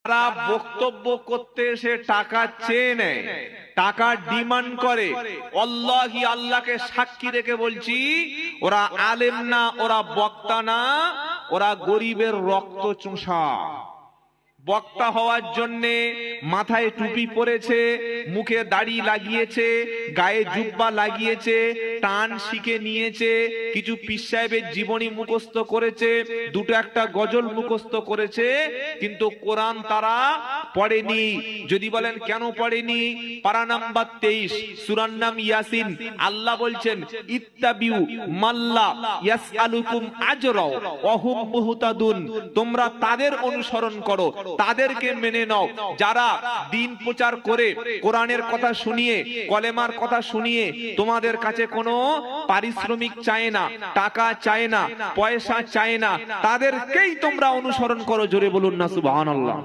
যারা বক্তব্য করতে এসে টাকা চেয়ে নেয়, টাকা ডিমান্ড করে, আল্লাহি আল্লাহকে সাক্ষী রেখে বলছি, ওরা আলেম না, ওরা বক্তা না, ওরা গরিবের রক্ত চোষা। বক্তা হওয়ার জন্যে মাথায় টুপি পরেছে, মুখে দাড়ি লাগিয়েছে, গায়ে জুব্বা লাগিয়েছে, টান শিখে নিয়েছে, কিছু পীর সাহেবের জীবনী মুখস্থ করেছে, দুটো একটা গজল মুখস্থ করেছে, কিন্তু কোরআন তারা পড়েনি। যদি বলেন কেন পড়েনি, পারা নাম্বার 23 সূরার নাম ইয়াসিন, আল্লাহ বলছেন ইত্তাবিউ মাল্লা ইয়াসআলুকুম আজরা ওয়া হুম মুহতাদুন, তোমরা তাদের অনুসরণ করো, তাদেরকে মেনে নাও যারা দিন প্রচার করে, কোরআনের কথা শুনিয়ে, কলেমার কথা শুনিয়ে তোমাদের কাছে কোনো পারিশ্রমিক চায় না, টাকা চায় না, পয়সা চায় না, তাদেরকেই তোমরা অনুসরণ করো। জোরে বলুন না সুবহানাল্লাহ।